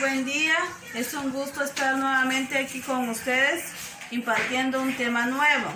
buen día. Es un gusto estar nuevamente aquí con ustedes impartiendo un tema nuevo.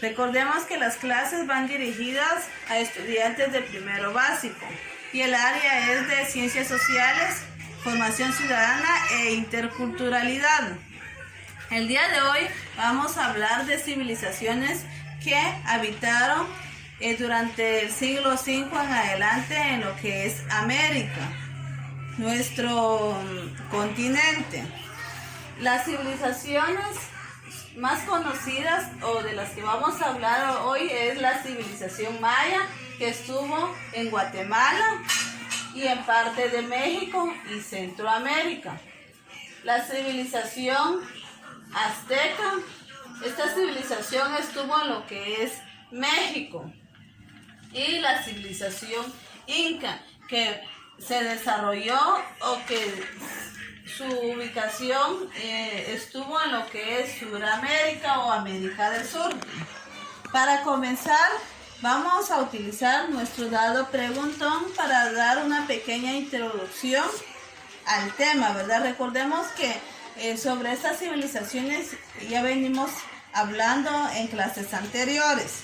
Recordemos que las clases van dirigidas a estudiantes de primero básico y el área es de ciencias sociales, formación ciudadana e interculturalidad. El día de hoy vamos a hablar de civilizaciones que habitaron durante el siglo V en adelante en lo que es América, nuestro continente. Las civilizaciones más conocidas o de las que vamos a hablar hoy es la civilización maya, que estuvo en Guatemala y en parte de México y Centroamérica. La civilización azteca, esta civilización estuvo en lo que es México. Y la civilización inca, que se desarrolló o que su ubicación estuvo en lo que es Sudamérica o América del Sur. Para comenzar, vamos a utilizar nuestro dado preguntón para dar una pequeña introducción al tema, ¿verdad? Recordemos que sobre estas civilizaciones ya venimos hablando en clases anteriores.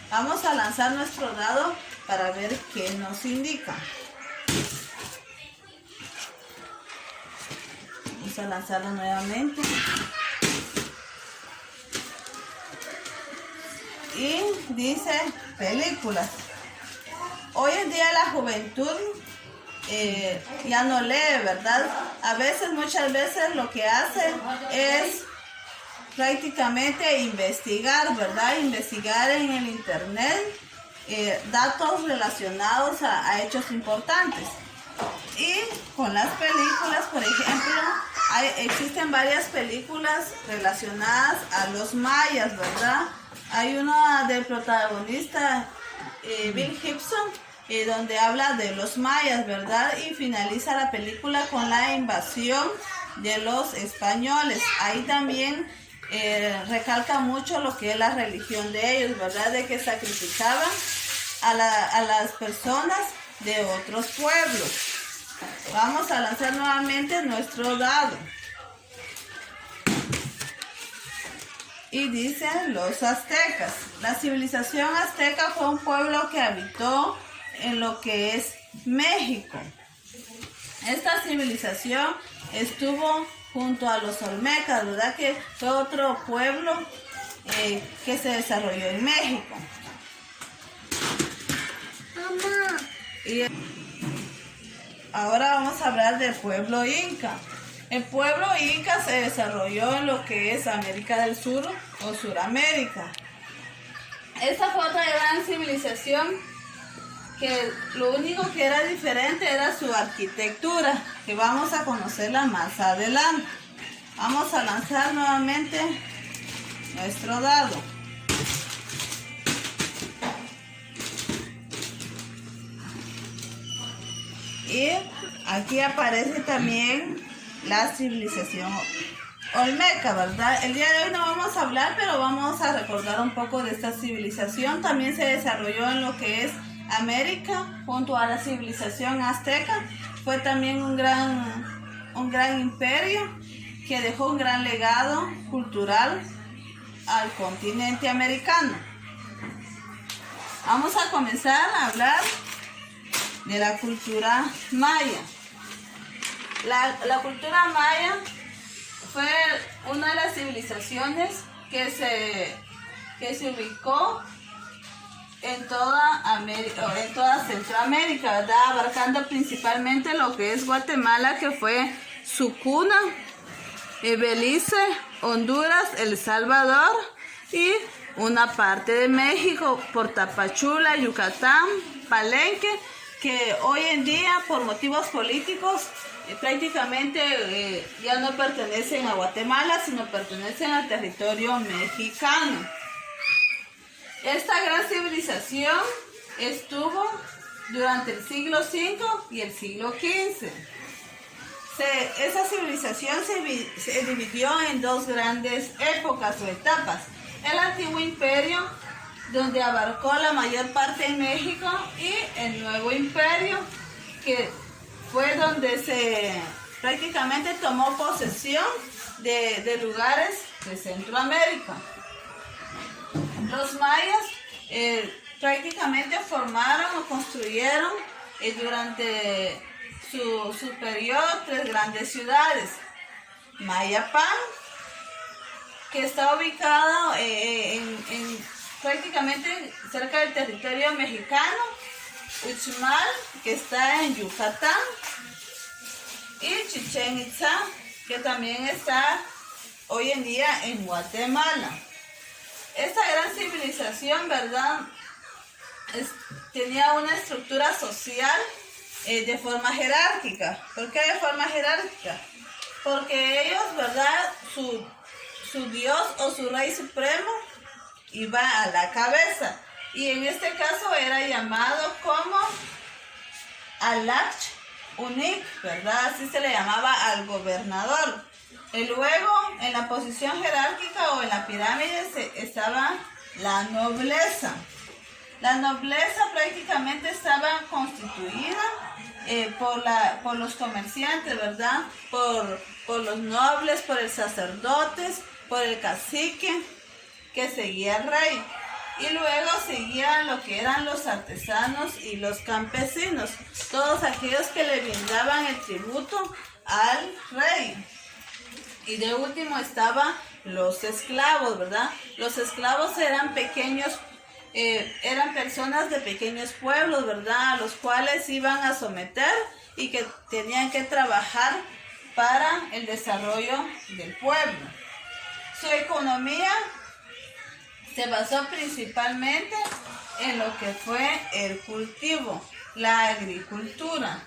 Vamos a lanzar nuestro dado para ver qué nos indica. Vamos a lanzarlo nuevamente. Y dice películas. Hoy en día la juventud ya no lee, ¿verdad? Muchas veces lo que hace es prácticamente investigar, ¿verdad? Investigar en el internet datos relacionados a hechos importantes. Y con las películas, por ejemplo, existen varias películas relacionadas a los mayas, ¿verdad? Hay una del protagonista Bill Gibson, donde habla de los mayas, ¿verdad? Y finaliza la película con la invasión de los españoles. Ahí también recalca mucho lo que es la religión de ellos, ¿verdad? De que sacrificaban a las personas de otros pueblos. Vamos a lanzar nuevamente nuestro dado. Y dicen los aztecas. La civilización azteca fue un pueblo que habitó en lo que es México. Esta civilización estuvo junto a los olmecas, ¿verdad? Que fue otro pueblo que se desarrolló en México. Mamá. Y ahora vamos a hablar del pueblo inca. El pueblo inca se desarrolló en lo que es América del Sur o Suramérica. Esta fue otra gran civilización que lo único que era diferente era su arquitectura, que vamos a conocerla más adelante. Vamos a lanzar nuevamente nuestro dado. Y aquí aparece también la civilización olmeca, ¿verdad? El día de hoy no vamos a hablar, pero vamos a recordar un poco de esta civilización. También se desarrolló en lo que es América, junto a la civilización azteca. Fue también un gran imperio que dejó un gran legado cultural al continente americano. Vamos a comenzar a hablar de la cultura maya. La cultura maya fue una de las civilizaciones que se ubicó en toda Centroamérica, ¿verdad? Abarcando principalmente lo que es Guatemala, que fue su cuna, Belice, Honduras, El Salvador y una parte de México, por Tapachula, Yucatán, Palenque, que hoy en día por motivos políticos prácticamente ya no pertenecen a Guatemala, sino pertenecen al territorio mexicano. Esta gran civilización estuvo durante el siglo V y el siglo XV. Esa civilización se dividió en dos grandes épocas o etapas. El antiguo imperio, donde abarcó la mayor parte de México, y el nuevo imperio, que fue donde se prácticamente tomó posesión de lugares de Centroamérica. Los mayas prácticamente formaron o construyeron durante su periodo 3 grandes ciudades. Mayapán, que está ubicado prácticamente cerca del territorio mexicano. Uxmal, que está en Yucatán. Y Chichén Itzá, que también está hoy en día en Guatemala. Esta gran civilización, ¿verdad? Tenía una estructura social de forma jerárquica. ¿Por qué de forma jerárquica? Porque ellos, ¿verdad? Su dios o su rey supremo iba a la cabeza. Y en este caso era llamado como Alach Unik, ¿verdad? Así se le llamaba al gobernador. Y luego, en la posición jerárquica o en la pirámide estaba la nobleza. La nobleza prácticamente estaba constituida por los comerciantes, ¿verdad? Por los nobles, por el sacerdotes, por el cacique que seguía al rey. Y luego seguían lo que eran los artesanos y los campesinos, todos aquellos que le brindaban el tributo al rey. Y de último estaban los esclavos, ¿verdad? Los esclavos eran pequeños, eran personas de pequeños pueblos, ¿verdad? A los cuales iban a someter y que tenían que trabajar para el desarrollo del pueblo. Su economía se basó principalmente en lo que fue el cultivo, la agricultura.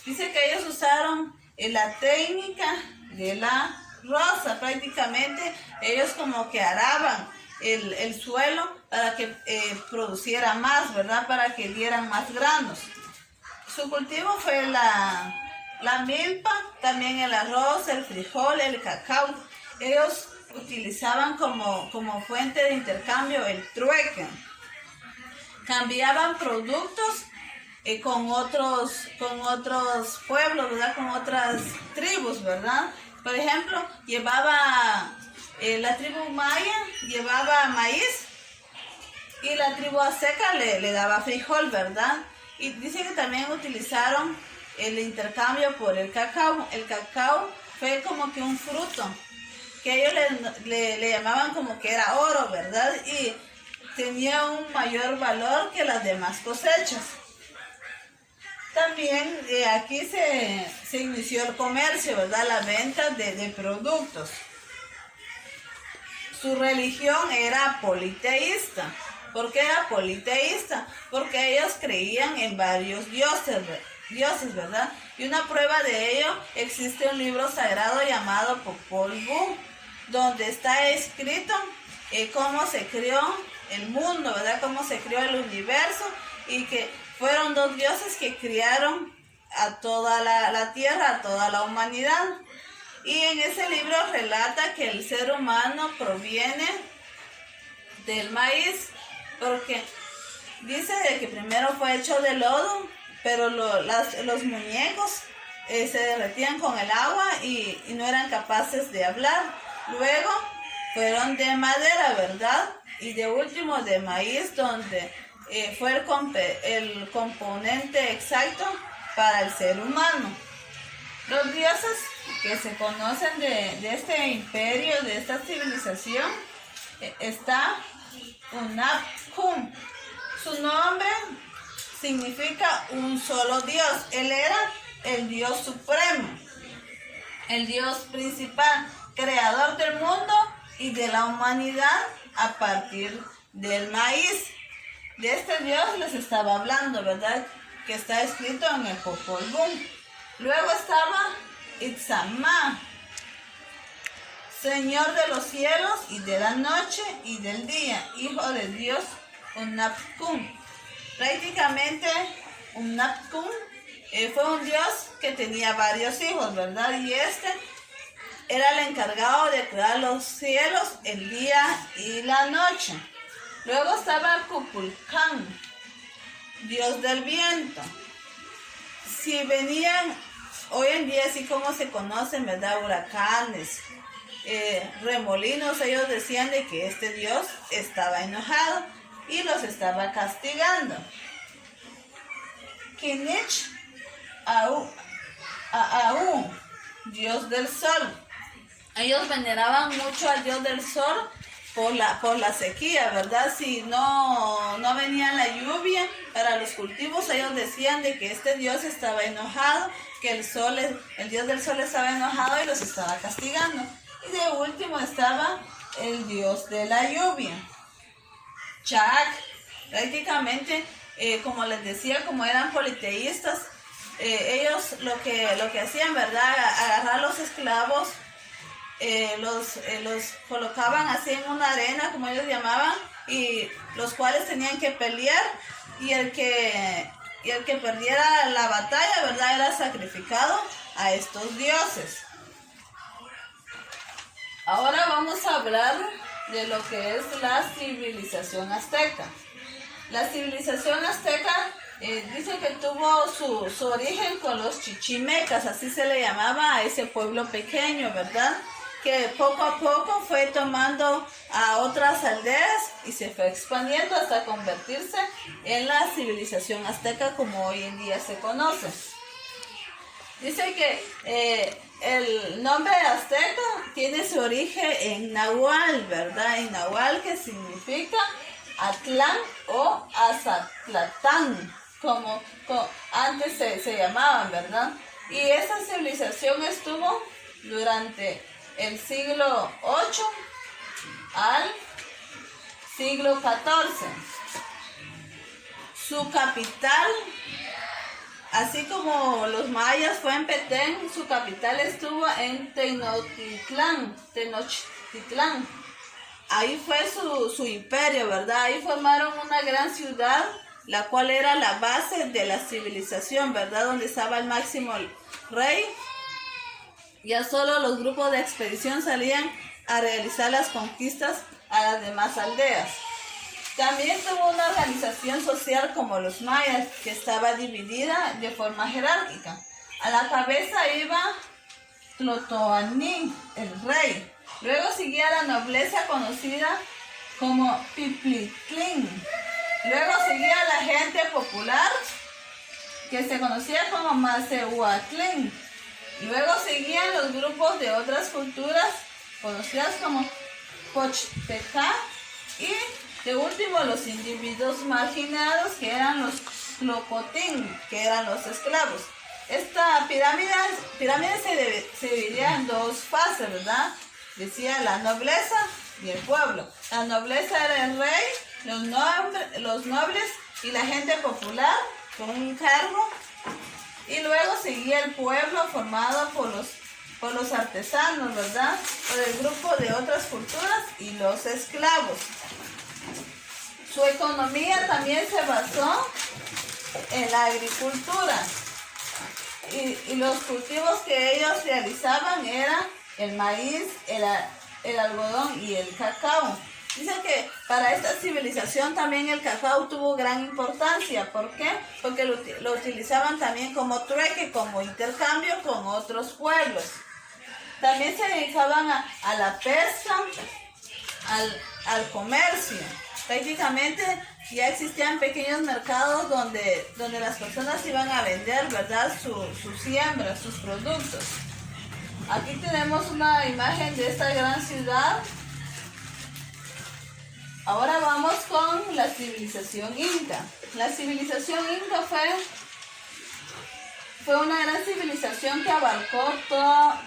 Dice que ellos usaron la técnica de la roza, prácticamente ellos como que araban el suelo para que produciera más, ¿verdad? Para que dieran más granos. Su cultivo fue la milpa, también el arroz, el frijol, el cacao. Ellos utilizaban como fuente de intercambio el trueque. Cambiaban productos con otros pueblos, ¿verdad? Con otras tribus, ¿verdad? Por ejemplo, la tribu maya llevaba maíz y la tribu azteca le daba frijol, ¿verdad? Y dice que también utilizaron el intercambio por el cacao. El cacao fue como que un fruto que ellos le llamaban como que era oro, ¿verdad? Y tenía un mayor valor que las demás cosechas. También aquí se inició el comercio, ¿verdad? La venta de productos. Su religión era politeísta. ¿Por qué era politeísta? Porque ellos creían en varios dioses, ¿verdad? Y una prueba de ello, existe un libro sagrado llamado Popol Vuh, donde está escrito cómo se creó el mundo, ¿verdad? Cómo se creó el universo y que fueron 2 dioses que criaron a toda la tierra, a toda la humanidad. Y en ese libro relata que el ser humano proviene del maíz, porque dice de que primero fue hecho de lodo, pero los muñecos se derretían con el agua y no eran capaces de hablar. Luego fueron de madera, ¿verdad? Y de último de maíz, donde fue el componente exacto para el ser humano. Los dioses que se conocen de este imperio, de esta civilización, está Hunahpu. Su nombre significa un solo Dios. Él era el Dios supremo, el Dios principal, creador del mundo y de la humanidad a partir del maíz. De este Dios les estaba hablando, ¿verdad? Que está escrito en el Popol Vuh. Luego estaba Itzamá, Señor de los cielos y de la noche y del día, hijo de Dios Hunahpu. Prácticamente Hunahpu fue un dios que tenía varios hijos, ¿verdad? Y este era el encargado de crear los cielos, el día y la noche. Luego estaba Kukulcán, dios del viento. Si venían hoy en día, así como se conocen, ¿verdad? Huracanes, remolinos, ellos decían de que este Dios estaba enojado y los estaba castigando. Kinich Aú, Dios del sol. Ellos veneraban mucho al Dios del sol por la sequía, ¿verdad? Si no venía la lluvia para los cultivos, ellos decían de que este Dios estaba enojado, que el Dios del sol estaba enojado y los estaba castigando. Y de último estaba el Dios de la lluvia, Chak. Prácticamente, como les decía, como eran politeístas, ellos lo que hacían, ¿verdad? Agarrar los esclavos, los colocaban así en una arena, como ellos llamaban, y los cuales tenían que pelear, y el que perdiera la batalla, ¿verdad? Era sacrificado a estos dioses. Ahora vamos a hablar de lo que es la civilización azteca. La civilización azteca dice que tuvo su origen con los chichimecas, así se le llamaba a ese pueblo pequeño, ¿verdad? Que poco a poco fue tomando a otras aldeas y se fue expandiendo hasta convertirse en la civilización azteca como hoy en día se conoce. Dice que el nombre azteca tiene su origen en Nahual, ¿verdad? En Nahual, que significa Atlán o Azatlatán, como antes se llamaban, ¿verdad? Y esa civilización estuvo durante el siglo VIII al siglo XIV. Su capital, así como los mayas, fue en Petén. Su capital estuvo en Tenochtitlán. Ahí fue su imperio, ¿verdad? Ahí formaron una gran ciudad, la cual era la base de la civilización, ¿verdad? Donde estaba el máximo rey. Ya solo los grupos de expedición salían a realizar las conquistas a las demás aldeas. También tuvo una organización social como los mayas, que estaba dividida de forma jerárquica. A la cabeza iba Tlotoaní, el rey. Luego seguía la nobleza conocida como Piplitlín. Luego seguía la gente popular, que se conocía como Macehuatlín. Luego seguían los grupos de otras culturas, conocidas como Pochtecá, y de último los individuos marginados, que eran los Tlocotín, que eran los esclavos. Esta pirámide se dividía en dos fases, ¿verdad? Decía la nobleza y el pueblo. La nobleza era el rey, los nobles y la gente popular con un cargo. Y luego seguía el pueblo formado por los artesanos, ¿verdad? Por el grupo de otras culturas y los esclavos. Su economía también se basó en la agricultura. Y los cultivos que ellos realizaban eran el maíz, el algodón y el cacao. Dice que para esta civilización también el cacao tuvo gran importancia. ¿Por qué? Porque lo utilizaban también como trueque, como intercambio con otros pueblos. También se dedicaban a la pesca, al comercio. Prácticamente ya existían pequeños mercados donde las personas iban a vender, ¿verdad?, sus siembras, sus productos. Aquí tenemos una imagen de esta gran ciudad. Ahora vamos con la civilización inca. La civilización inca fue una gran civilización que abarcó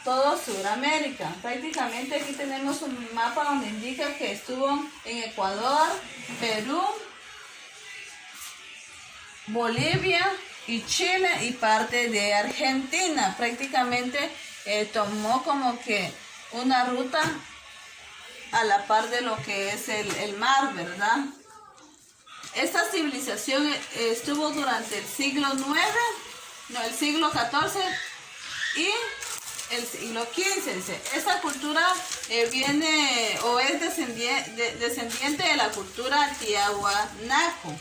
todo Sudamérica. Prácticamente aquí tenemos un mapa donde indica que estuvo en Ecuador, Perú, Bolivia y Chile y parte de Argentina. Prácticamente tomó como que una ruta a la par de lo que es el mar, ¿verdad? Esta civilización estuvo durante el siglo el siglo XIV y el siglo XV. Esta cultura viene o es descendiente de la cultura tiahuanaco,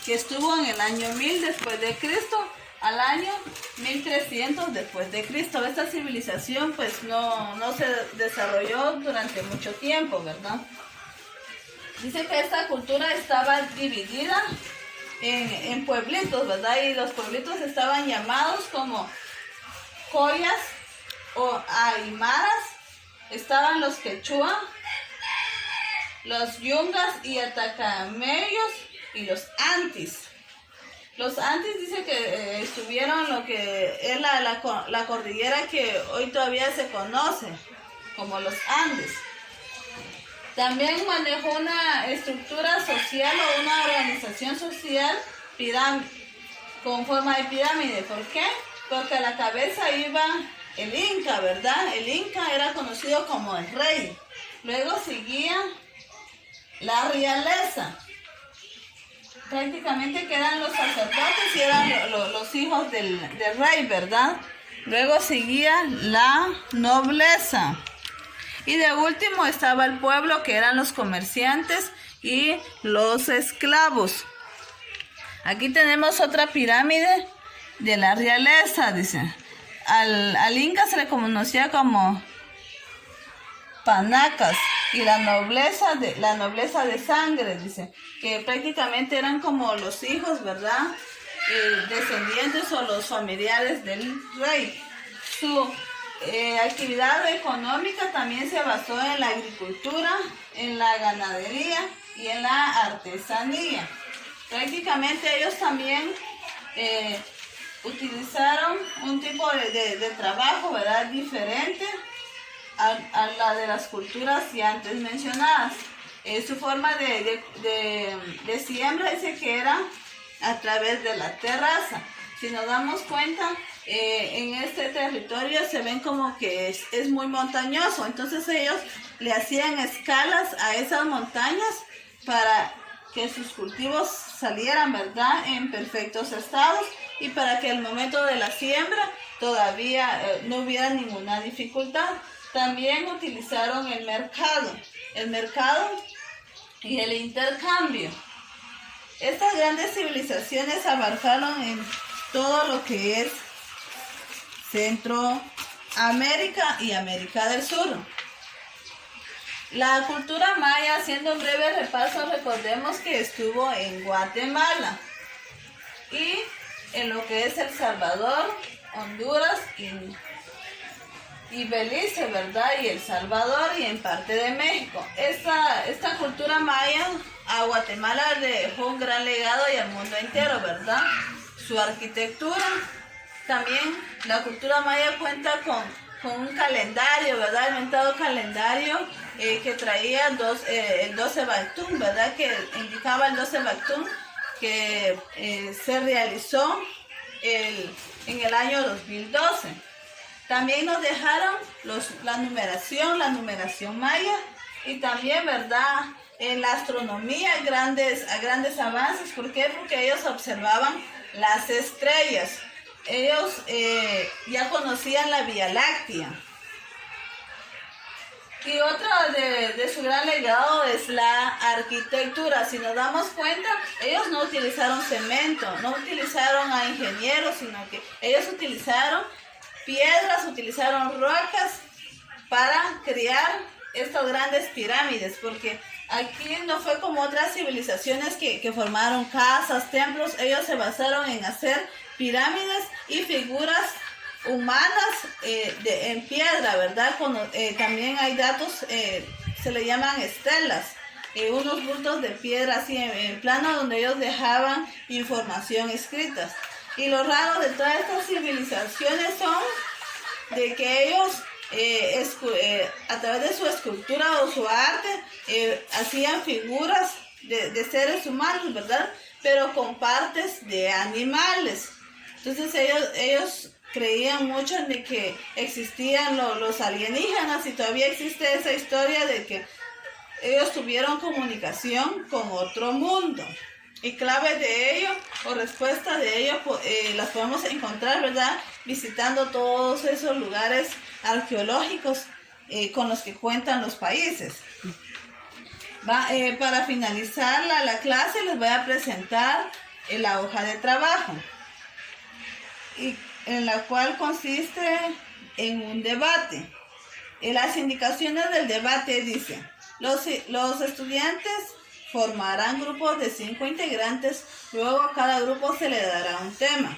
que estuvo en el año 1000 después de Cristo al año 1300 después de Cristo. Esta civilización pues no se desarrolló durante mucho tiempo, ¿verdad? Dice que esta cultura estaba dividida en pueblitos, ¿verdad? Y los pueblitos estaban llamados como collas o aymaras. Estaban los quechua, los yungas y atacameños y los antis. Los antis dice que estuvieron lo que es la cordillera que hoy todavía se conoce como los Andes. También manejó una estructura social o una organización social con forma de pirámide. ¿Por qué? Porque a la cabeza iba el Inca, ¿verdad? El Inca era conocido como el rey. Luego seguía la realeza. Prácticamente que eran los sacerdotes y eran los hijos del rey, ¿verdad? Luego seguía la nobleza. Y de último estaba el pueblo, que eran los comerciantes y los esclavos. Aquí tenemos otra pirámide de la realeza, dice. Al Inca se le conocía como panacas, y la nobleza de sangre, dice, que prácticamente eran como los hijos, ¿verdad? Descendientes o los familiares del rey. Su actividad económica también se basó en la agricultura, en la ganadería y en la artesanía. Prácticamente ellos también utilizaron un tipo de trabajo, ¿verdad?, diferente a la de las culturas ya antes mencionadas. Su forma de siembra dice que era a través de la terraza. Si nos damos cuenta, en este territorio se ven como que es muy montañoso, entonces ellos le hacían escalas a esas montañas para que sus cultivos salieran, ¿verdad?, en perfectos estados, y para que al momento de la siembra todavía no hubiera ninguna dificultad. También utilizaron el mercado y el intercambio. Estas grandes civilizaciones abarcaron en todo lo que es Centroamérica y América del Sur. La cultura maya, haciendo un breve repaso, recordemos que estuvo en Guatemala y en lo que es El Salvador, Honduras y Belice, ¿verdad? Y El Salvador y en parte de México. Esta cultura maya a Guatemala le dejó un gran legado y al mundo entero, ¿verdad? Su arquitectura. También la cultura maya cuenta con un calendario, ¿verdad? El inventado calendario que traía el 12 Bactún, ¿verdad? Que indicaba el 12 Bactún que se realizó en el año 2012. También nos dejaron la numeración maya, y también, ¿verdad?, en la astronomía a grandes avances. ¿Por qué? Porque ellos observaban las estrellas. Ellos ya conocían la Vía Láctea. Y otro de su gran legado es la arquitectura. Si nos damos cuenta, ellos no utilizaron cemento, no utilizaron a ingenieros, sino que ellos utilizaron piedras, utilizaron rocas para crear estas grandes pirámides, porque aquí no fue como otras civilizaciones que formaron casas, templos. Ellos se basaron en hacer pirámides y figuras humanas en piedra, ¿verdad? También hay datos, se le llaman estelas, unos bultos de piedra así en plano, donde ellos dejaban información escritas. Y lo raro de todas estas civilizaciones son de que ellos a través de su escultura o su arte hacían figuras de seres humanos, ¿verdad?, pero con partes de animales. Entonces ellos creían mucho de que existían los alienígenas, y todavía existe esa historia de que ellos tuvieron comunicación con otro mundo. Y claves de ello o respuestas de ello las podemos encontrar, ¿verdad?, visitando todos esos lugares arqueológicos con los que cuentan los países. Para finalizar la clase les voy a presentar la hoja de trabajo. y en la cual consiste en un debate. En las indicaciones del debate dicen, los estudiantes formarán grupos de 5 integrantes, luego a cada grupo se le dará un tema.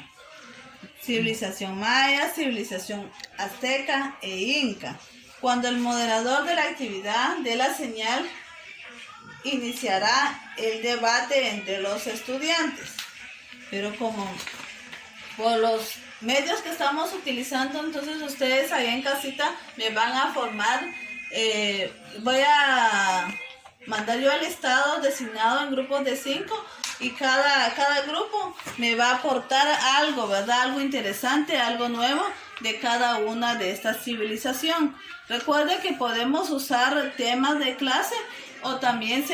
Civilización maya, civilización azteca e inca. Cuando el moderador de la actividad dé la señal, iniciará el debate entre los estudiantes. Pero como por los medios que estamos utilizando, entonces ustedes allá en casita me van a formar, voy a mandar yo el listado designado en grupos de 5 y cada grupo me va a aportar algo, ¿verdad? Algo interesante, algo nuevo de cada una de estas civilizaciones. Recuerden que podemos usar temas de clase o también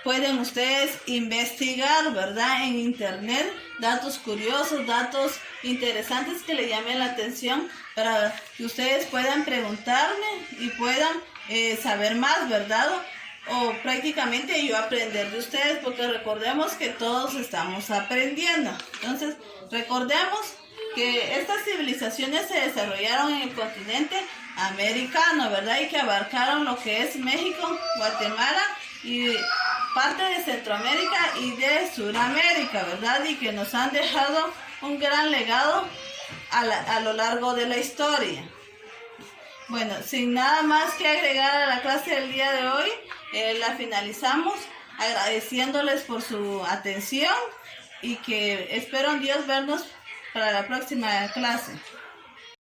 pueden ustedes investigar, ¿verdad? En internet, datos curiosos, datos interesantes que le llamen la atención para que ustedes puedan preguntarme y puedan saber más, ¿verdad? O prácticamente yo aprender de ustedes, porque recordemos que todos estamos aprendiendo. Entonces, recordemos que estas civilizaciones se desarrollaron en el continente americano, ¿verdad? Y que abarcaron lo que es México, Guatemala y parte de Centroamérica y de Sudamérica, ¿verdad? Y que nos han dejado un gran legado a lo largo de la historia. Bueno, sin nada más que agregar a la clase del día de hoy, la finalizamos agradeciéndoles por su atención y que espero en Dios vernos para la próxima clase.